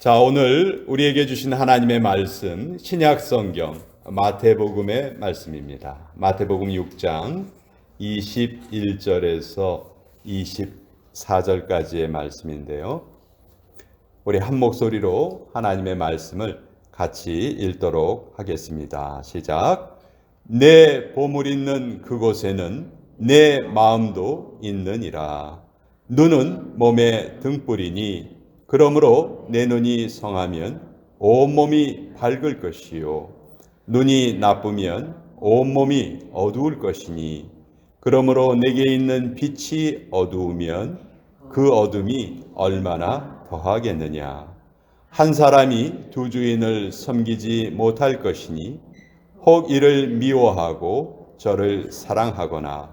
자, 오늘 우리에게 주신 하나님의 말씀, 신약 성경 마태복음의 말씀입니다. 마태복음 6장 21절에서 24절까지의 말씀인데요. 우리 한 목소리로 하나님의 말씀을 같이 읽도록 하겠습니다. 시작. 내 보물 있는 그곳에는 내 마음도 있느니라. 눈은 몸의 등불이니 그러므로 내 눈이 성하면 온몸이 밝을 것이요 눈이 나쁘면 온몸이 어두울 것이니 그러므로 내게 있는 빛이 어두우면 그 어둠이 얼마나 더하겠느냐. 한 사람이 두 주인을 섬기지 못할 것이니 혹 이를 미워하고 저를 사랑하거나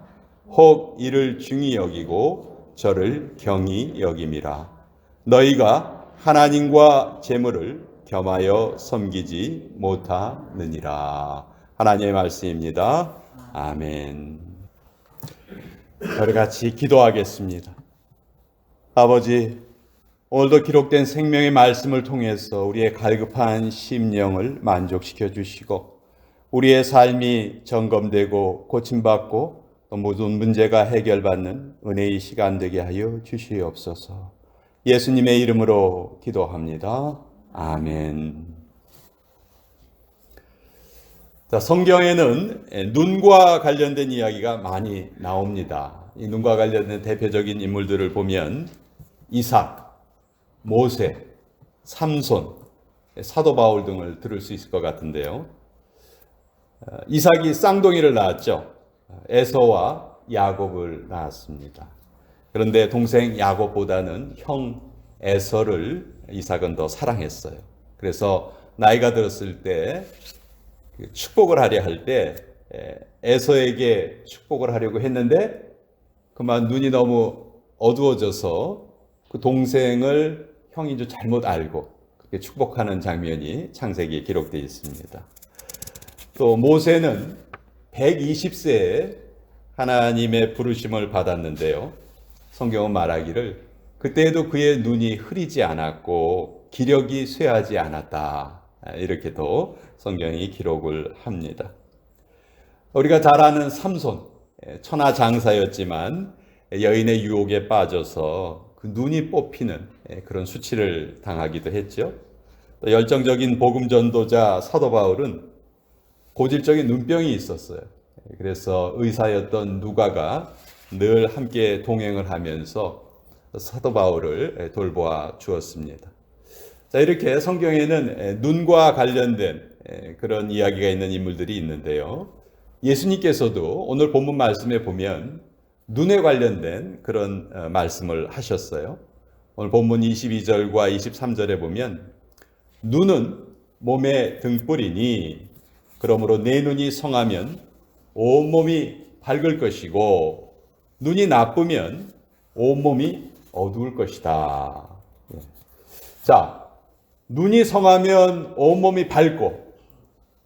혹 이를 중히 여기고 저를 경히 여김이라. 너희가 하나님과 재물을 겸하여 섬기지 못하느니라. 하나님의 말씀입니다. 아멘. 우리 같이 기도하겠습니다. 아버지, 오늘도 기록된 생명의 말씀을 통해서 우리의 갈급한 심령을 만족시켜 주시고 우리의 삶이 점검되고 고침받고 또 모든 문제가 해결받는 은혜의 시간 되게 하여 주시옵소서. 예수님의 이름으로 기도합니다. 아멘. 자, 성경에는 눈과 관련된 이야기가 많이 나옵니다. 이 눈과 관련된 대표적인 인물들을 보면 이삭, 모세, 삼손, 사도 바울 등을 들을 수 있을 것 같은데요. 이삭이 쌍둥이를 낳았죠. 에서와 야곱을 낳았습니다. 그런데 동생 야곱보다는 형 에서를 이삭은 더 사랑했어요. 그래서 나이가 들었을 때 축복을 하려 할 때 에서에게 축복을 하려고 했는데 그만 눈이 너무 어두워져서 그 동생을 형인 줄 잘못 알고 그렇게 축복하는 장면이 창세기에 기록되어 있습니다. 또 모세는 120세에 하나님의 부르심을 받았는데요. 성경은 말하기를 그때에도 그의 눈이 흐리지 않았고 기력이 쇠하지 않았다. 이렇게도 성경이 기록을 합니다. 우리가 잘 아는 삼손, 천하장사였지만 여인의 유혹에 빠져서 그 눈이 뽑히는 그런 수치를 당하기도 했죠. 또 열정적인 복음 전도자 사도 바울은 고질적인 눈병이 있었어요. 그래서 의사였던 누가가 늘 함께 동행을 하면서 사도 바울을 돌보아 주었습니다. 자, 이렇게 성경에는 눈과 관련된 그런 이야기가 있는 인물들이 있는데요. 예수님께서도 오늘 본문 말씀에 보면 눈에 관련된 그런 말씀을 하셨어요. 오늘 본문 22절과 23절에 보면 눈은 몸의 등불이니 그러므로 내 눈이 성하면 온몸이 밝을 것이고 눈이 나쁘면 온몸이 어두울 것이다. 자, 눈이 성하면 온몸이 밝고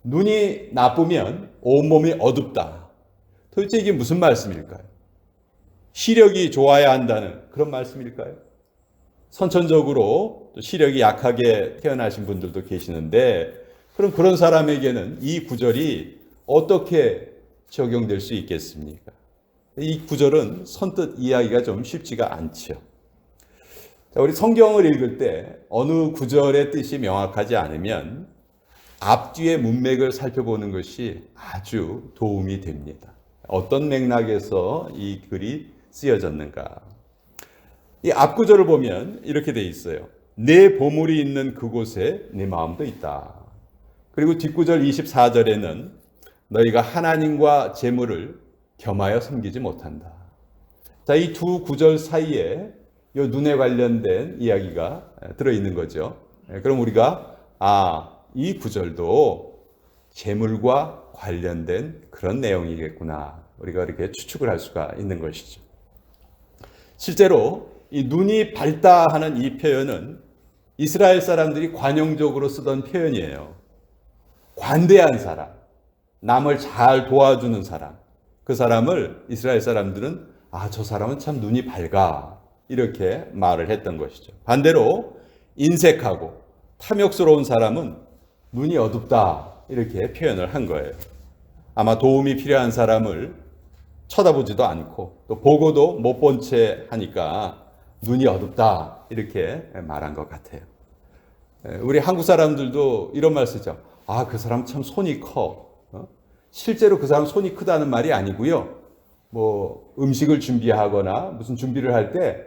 눈이 나쁘면 온몸이 어둡다. 도대체 이게 무슨 말씀일까요? 시력이 좋아야 한다는 그런 말씀일까요? 선천적으로 시력이 약하게 태어나신 분들도 계시는데 그럼 그런 사람에게는 이 구절이 어떻게 적용될 수 있겠습니까? 이 구절은 선뜻 이해하기가 좀 쉽지가 않죠. 자, 우리 성경을 읽을 때 어느 구절의 뜻이 명확하지 않으면 앞뒤의 문맥을 살펴보는 것이 아주 도움이 됩니다. 어떤 맥락에서 이 글이 쓰여졌는가. 이 앞구절을 보면 이렇게 돼 있어요. 내 보물이 있는 그곳에 내 마음도 있다. 그리고 뒷구절 24절에는 너희가 하나님과 재물을 겸하여 섬기지 못한다. 자, 이 두 구절 사이에 이 눈에 관련된 이야기가 들어있는 거죠. 그럼 우리가 이 구절도 재물과 관련된 그런 내용이겠구나. 우리가 이렇게 추측을 할 수가 있는 것이죠. 실제로 이 눈이 밝다 하는 이 표현은 이스라엘 사람들이 관용적으로 쓰던 표현이에요. 관대한 사람, 남을 잘 도와주는 사람, 그 사람을 이스라엘 사람들은 저 사람은 참 눈이 밝아 이렇게 말을 했던 것이죠. 반대로 인색하고 탐욕스러운 사람은 눈이 어둡다 이렇게 표현을 한 거예요. 아마 도움이 필요한 사람을 쳐다보지도 않고 또 보고도 못 본 채 하니까 눈이 어둡다 이렇게 말한 것 같아요. 우리 한국 사람들도 이런 말 쓰죠. 아, 그 사람 참 손이 커. 실제로 그 사람 손이 크다는 말이 아니고요. 뭐 음식을 준비하거나 무슨 준비를 할 때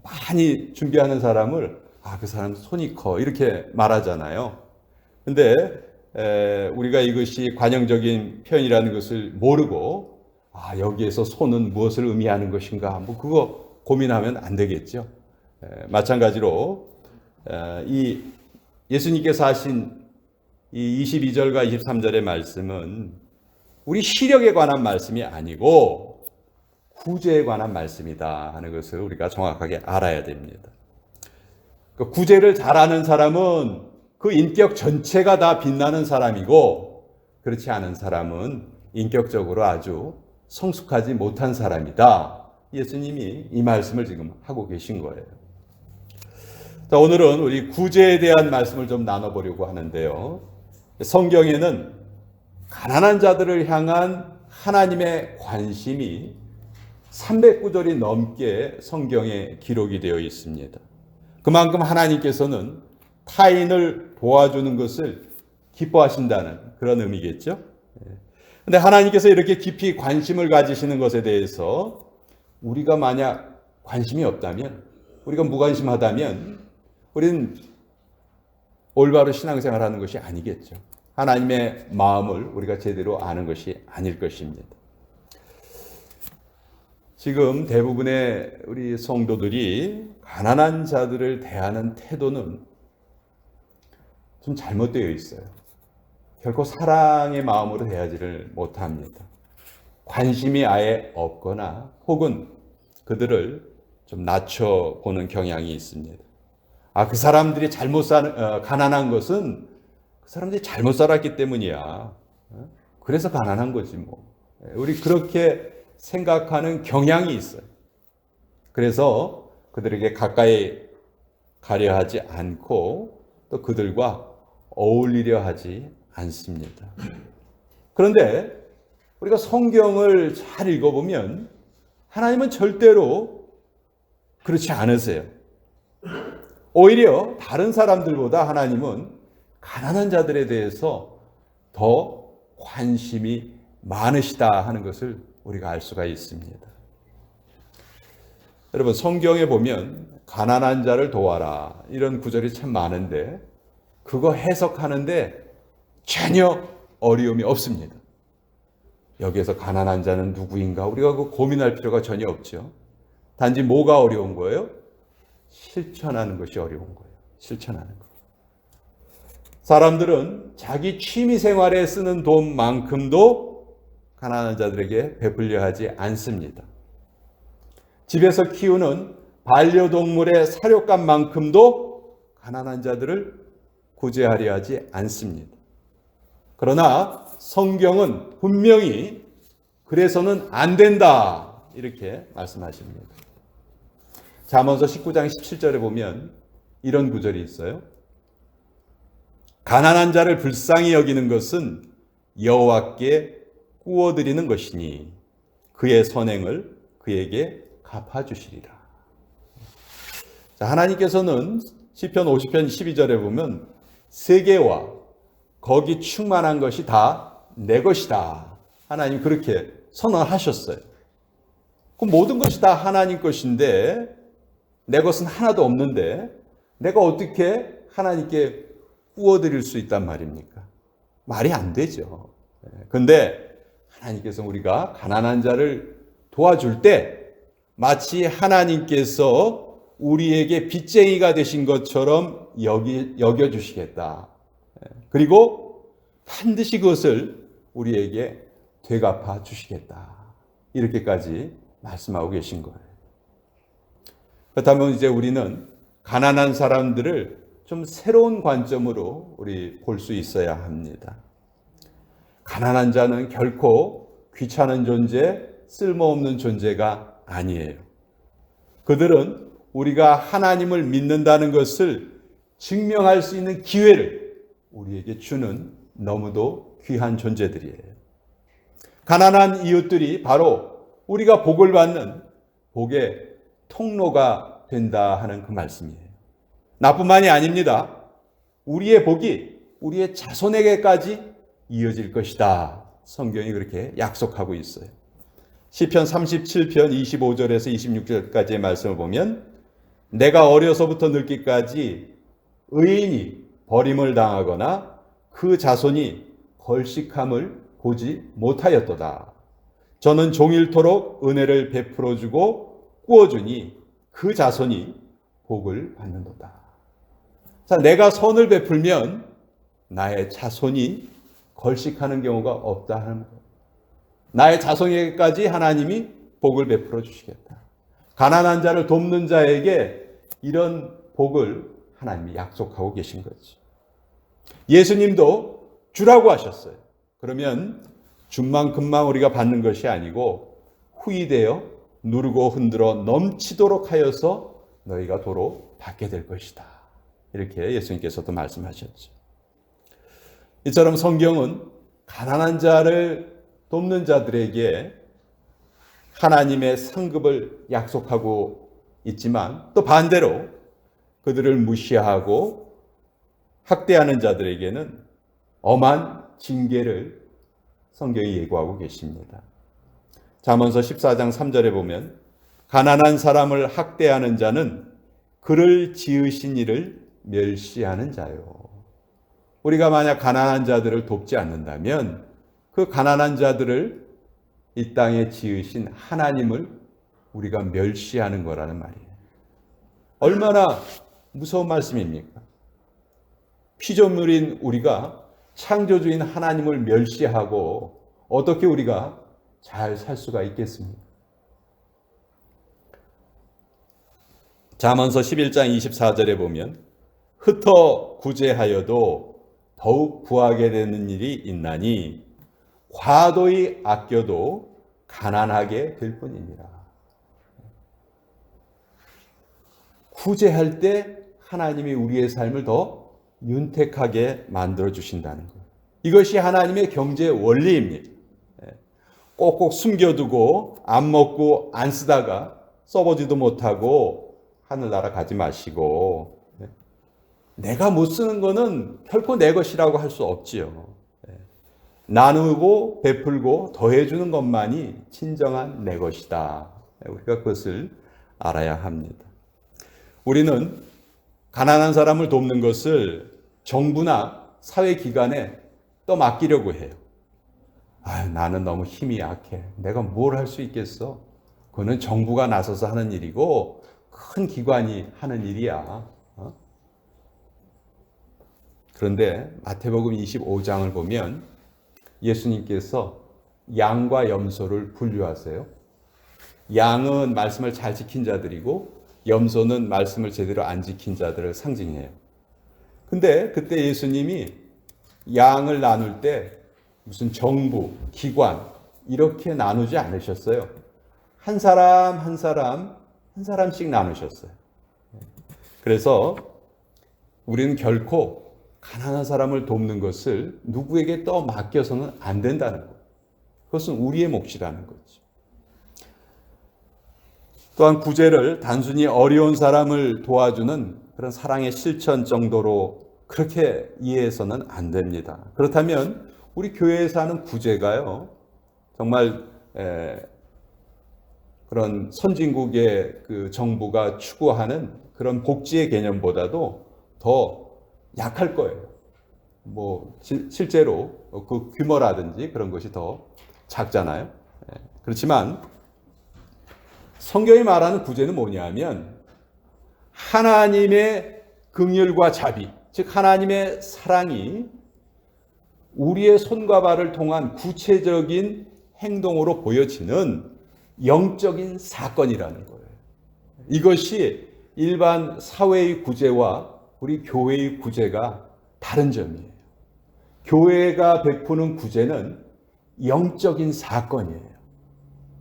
많이 준비하는 사람을 아, 그 사람 손이 커 이렇게 말하잖아요. 근데 우리가 이것이 관용적인 표현이라는 것을 모르고 아, 여기에서 손은 무엇을 의미하는 것인가 뭐 그거 고민하면 안 되겠죠. 마찬가지로 이 예수님께서 하신 이 22절과 23절의 말씀은 우리 시력에 관한 말씀이 아니고 구제에 관한 말씀이다 하는 것을 우리가 정확하게 알아야 됩니다. 그 구제를 잘하는 사람은 그 인격 전체가 다 빛나는 사람이고 그렇지 않은 사람은 인격적으로 아주 성숙하지 못한 사람이다. 예수님이 이 말씀을 지금 하고 계신 거예요. 자, 오늘은 우리 구제에 대한 말씀을 좀 나눠보려고 하는데요. 성경에는 가난한 자들을 향한 하나님의 관심이 300구절이 넘게 성경에 기록이 되어 있습니다. 그만큼 하나님께서는 타인을 도와주는 것을 기뻐하신다는 그런 의미겠죠. 그런데 하나님께서 이렇게 깊이 관심을 가지시는 것에 대해서 우리가 만약 관심이 없다면, 우리가 무관심하다면 우리는 올바로 신앙생활하는 것이 아니겠죠. 하나님의 마음을 우리가 제대로 아는 것이 아닐 것입니다. 지금 대부분의 우리 성도들이 가난한 자들을 대하는 태도는 좀 잘못되어 있어요. 결코 사랑의 마음으로 대하지를 못합니다. 관심이 아예 없거나 혹은 그들을 좀 낮춰보는 경향이 있습니다. 아, 그 사람들이 가난한 것은 그 사람들이 잘못 살았기 때문이야. 그래서 가난한 거지 뭐. 우리 그렇게 생각하는 경향이 있어요. 그래서 그들에게 가까이 가려 하지 않고 또 그들과 어울리려 하지 않습니다. 그런데 우리가 성경을 잘 읽어보면 하나님은 절대로 그렇지 않으세요. 오히려 다른 사람들보다 하나님은 가난한 자들에 대해서 더 관심이 많으시다 하는 것을 우리가 알 수가 있습니다. 여러분, 성경에 보면 가난한 자를 도와라 이런 구절이 참 많은데 그거 해석하는데 전혀 어려움이 없습니다. 여기에서 가난한 자는 누구인가 우리가 그 고민할 필요가 전혀 없죠. 단지 뭐가 어려운 거예요? 실천하는 것이 어려운 거예요. 실천하는 것. 사람들은 자기 취미 생활에 쓰는 돈만큼도 가난한 자들에게 베풀려 하지 않습니다. 집에서 키우는 반려동물의 사료값만큼도 가난한 자들을 구제하려 하지 않습니다. 그러나 성경은 분명히 그래서는 안 된다 이렇게 말씀하십니다. 잠언서 19장 17절에 보면 이런 구절이 있어요. 가난한 자를 불쌍히 여기는 것은 여호와께 꾸어드리는 것이니 그의 선행을 그에게 갚아주시리라. 자, 하나님께서는 시편 50편 12절에 보면 세계와 거기 충만한 것이 다 내 것이다. 하나님 그렇게 선언하셨어요. 그 모든 것이 다 하나님 것인데 내 것은 하나도 없는데 내가 어떻게 하나님께 꾸어드릴 수 있단 말입니까? 말이 안 되죠. 그런데 하나님께서 우리가 가난한 자를 도와줄 때 마치 하나님께서 우리에게 빚쟁이가 되신 것처럼 여겨주시겠다. 그리고 반드시 그것을 우리에게 되갚아 주시겠다. 이렇게까지 말씀하고 계신 거예요. 그렇다면 이제 우리는 가난한 사람들을 좀 새로운 관점으로 우리 볼 수 있어야 합니다. 가난한 자는 결코 귀찮은 존재, 쓸모없는 존재가 아니에요. 그들은 우리가 하나님을 믿는다는 것을 증명할 수 있는 기회를 우리에게 주는 너무도 귀한 존재들이에요. 가난한 이웃들이 바로 우리가 복을 받는 복의 통로가 된다 하는 그 말씀이에요. 나뿐만이 아닙니다. 우리의 복이 우리의 자손에게까지 이어질 것이다. 성경이 그렇게 약속하고 있어요. 시편 37편 25절에서 26절까지의 말씀을 보면 내가 어려서부터 늙기까지 의인이 버림을 당하거나 그 자손이 벌식함을 보지 못하였도다. 저는 종일토록 은혜를 베풀어주고 꾸어주니 그 자손이 복을 받는도다. 자, 내가 선을 베풀면 나의 자손이 걸식하는 경우가 없다 하는 거예요. 나의 자손에게까지 하나님이 복을 베풀어 주시겠다. 가난한 자를 돕는 자에게 이런 복을 하나님이 약속하고 계신 거죠. 예수님도 주라고 하셨어요. 그러면 준 만큼만 우리가 받는 것이 아니고 후히되어 누르고 흔들어 넘치도록 하여서 너희가 도로 받게 될 것이다. 이렇게 예수님께서도 말씀하셨죠. 이처럼 성경은 가난한 자를 돕는 자들에게 하나님의 상급을 약속하고 있지만 또 반대로 그들을 무시하고 학대하는 자들에게는 엄한 징계를 성경이 예고하고 계십니다. 잠언서 14장 3절에 보면 가난한 사람을 학대하는 자는 그를 지으신 이를 멸시하는 자요. 우리가 만약 가난한 자들을 돕지 않는다면 그 가난한 자들을 이 땅에 지으신 하나님을 우리가 멸시하는 거라는 말이에요. 얼마나 무서운 말씀입니까? 피조물인 우리가 창조주인 하나님을 멸시하고 어떻게 우리가 잘 살 수가 있겠습니까? 잠언서 11장 24절에 보면 흩어 구제하여도 더욱 구하게 되는 일이 있나니 과도히 아껴도 가난하게 될 뿐이니라. 구제할 때 하나님이 우리의 삶을 더 윤택하게 만들어 주신다는 것. 이것이 하나님의 경제 원리입니다. 꼭꼭 숨겨두고 안 먹고 안 쓰다가 써보지도 못하고 하늘나라 가지 마시고 내가 못 쓰는 거는 결코 내 것이라고 할 수 없지요. 나누고 베풀고 더해주는 것만이 진정한 내 것이다. 우리가 그것을 알아야 합니다. 우리는 가난한 사람을 돕는 것을 정부나 사회기관에 또 맡기려고 해요. 나는 너무 힘이 약해. 내가 뭘 할 수 있겠어? 그거는 정부가 나서서 하는 일이고 큰 기관이 하는 일이야. 그런데 마태복음 25장을 보면 예수님께서 양과 염소를 분류하세요. 양은 말씀을 잘 지킨 자들이고 염소는 말씀을 제대로 안 지킨 자들을 상징해요. 근데 그때 예수님이 양을 나눌 때 무슨 정부, 기관 이렇게 나누지 않으셨어요. 한 사람 한 사람씩 나누셨어요. 그래서 우리는 결코 가난한 사람을 돕는 것을 누구에게 또 맡겨서는 안 된다는 거예요. 그것은 우리의 몫이라는 거죠. 또한 구제를 단순히 어려운 사람을 도와주는 그런 사랑의 실천 정도로 그렇게 이해해서는 안 됩니다. 그렇다면 우리 교회에서 하는 구제가요, 정말 그런 선진국의 그 정부가 추구하는 그런 복지의 개념보다도 더 약할 거예요. 실제로 그 규모라든지 그런 것이 더 작잖아요. 그렇지만 성경이 말하는 구제는 뭐냐면 하나님의 긍휼과 자비, 즉 하나님의 사랑이 우리의 손과 발을 통한 구체적인 행동으로 보여지는 영적인 사건이라는 거예요. 이것이 일반 사회의 구제와 우리 교회의 구제가 다른 점이에요. 교회가 베푸는 구제는 영적인 사건이에요.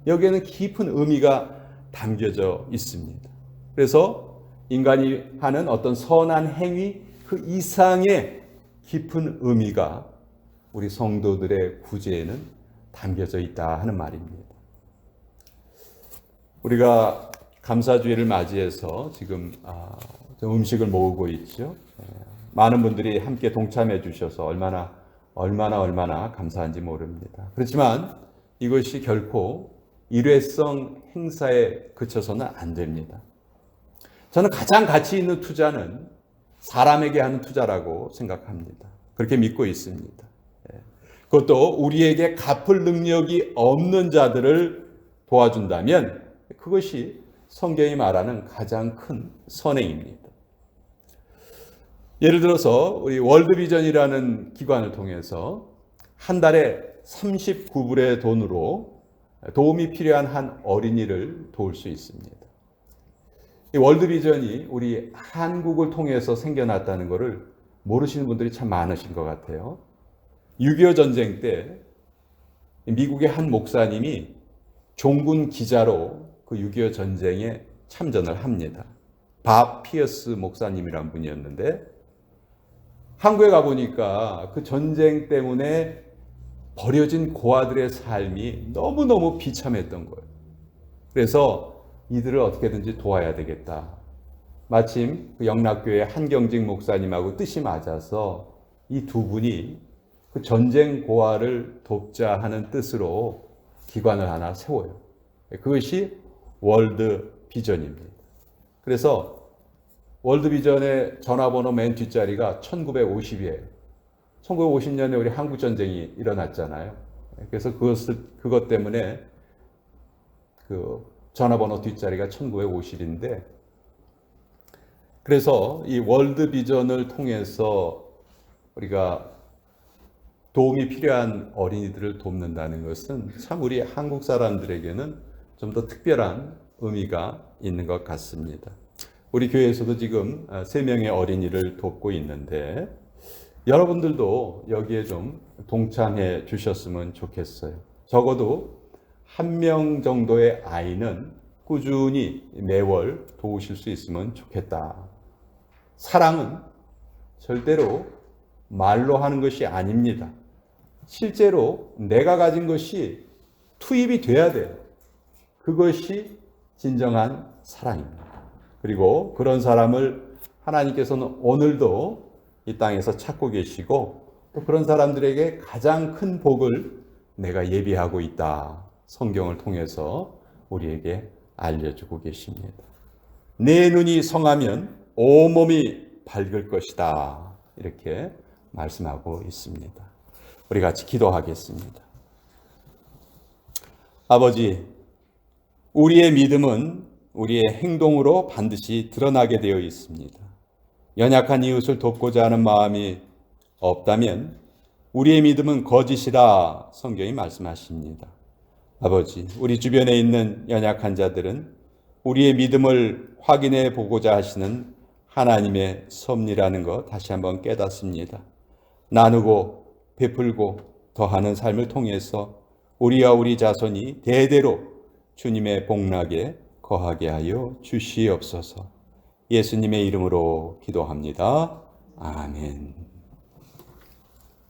여기에는 깊은 의미가 담겨져 있습니다. 그래서 인간이 하는 어떤 선한 행위 그 이상의 깊은 의미가 우리 성도들의 구제에는 담겨져 있다 하는 말입니다. 우리가 감사주일을 맞이해서 지금 음식을 모으고 있죠. 많은 분들이 함께 동참해 주셔서 얼마나 감사한지 모릅니다. 그렇지만 이것이 결코 일회성 행사에 그쳐서는 안 됩니다. 저는 가장 가치 있는 투자는 사람에게 하는 투자라고 생각합니다. 그렇게 믿고 있습니다. 그것도 우리에게 갚을 능력이 없는 자들을 도와준다면 그것이 성경이 말하는 가장 큰 선행입니다. 예를 들어서 우리 월드비전이라는 기관을 통해서 한 달에 39불의 돈으로 도움이 필요한 한 어린이를 도울 수 있습니다. 이 월드비전이 우리 한국을 통해서 생겨났다는 것을 모르시는 분들이 참 많으신 것 같아요. 6.25 전쟁 때 미국의 한 목사님이 종군 기자로 그 6.25 전쟁에 참전을 합니다. 밥 피어스 목사님이란 분이었는데 한국에 가보니까 그 전쟁 때문에 버려진 고아들의 삶이 너무너무 비참했던 거예요. 그래서 이들을 어떻게든지 도와야 되겠다. 마침 그 영락교회 한경직 목사님하고 뜻이 맞아서 이 두 분이 그 전쟁 고아를 돕자 하는 뜻으로 기관을 하나 세워요. 그것이 월드 비전입니다. 그래서 월드 비전의 전화번호 맨 뒷자리가 1950이에요. 1950년에 우리 한국 전쟁이 일어났잖아요. 그래서 그것 때문에 그 전화번호 뒷자리가 1950인데, 그래서 이 월드 비전을 통해서 우리가 도움이 필요한 어린이들을 돕는다는 것은 참 우리 한국 사람들에게는 좀 더 특별한 의미가 있는 것 같습니다. 우리 교회에서도 지금 3명의 어린이를 돕고 있는데 여러분들도 여기에 좀 동참해 주셨으면 좋겠어요. 적어도 1명 정도의 아이는 꾸준히 매월 도우실 수 있으면 좋겠다. 사랑은 절대로 말로 하는 것이 아닙니다. 실제로 내가 가진 것이 투입이 돼야 돼요. 그것이 진정한 사랑입니다. 그리고 그런 사람을 하나님께서는 오늘도 이 땅에서 찾고 계시고 또 그런 사람들에게 가장 큰 복을 내가 예비하고 있다. 성경을 통해서 우리에게 알려주고 계십니다. 내 눈이 성하면 온몸이 밝을 것이다. 이렇게 말씀하고 있습니다. 우리 같이 기도하겠습니다. 아버지, 우리의 믿음은 우리의 행동으로 반드시 드러나게 되어 있습니다. 연약한 이웃을 돕고자 하는 마음이 없다면 우리의 믿음은 거짓이라 성경이 말씀하십니다. 아버지, 우리 주변에 있는 연약한 자들은 우리의 믿음을 확인해 보고자 하시는 하나님의 섭리라는 것 다시 한번 깨닫습니다. 나누고 베풀고 더하는 삶을 통해서 우리와 우리 자손이 대대로 주님의 복락에 거하게 하여 주시옵소서. 예수님의 이름으로 기도합니다. 아멘.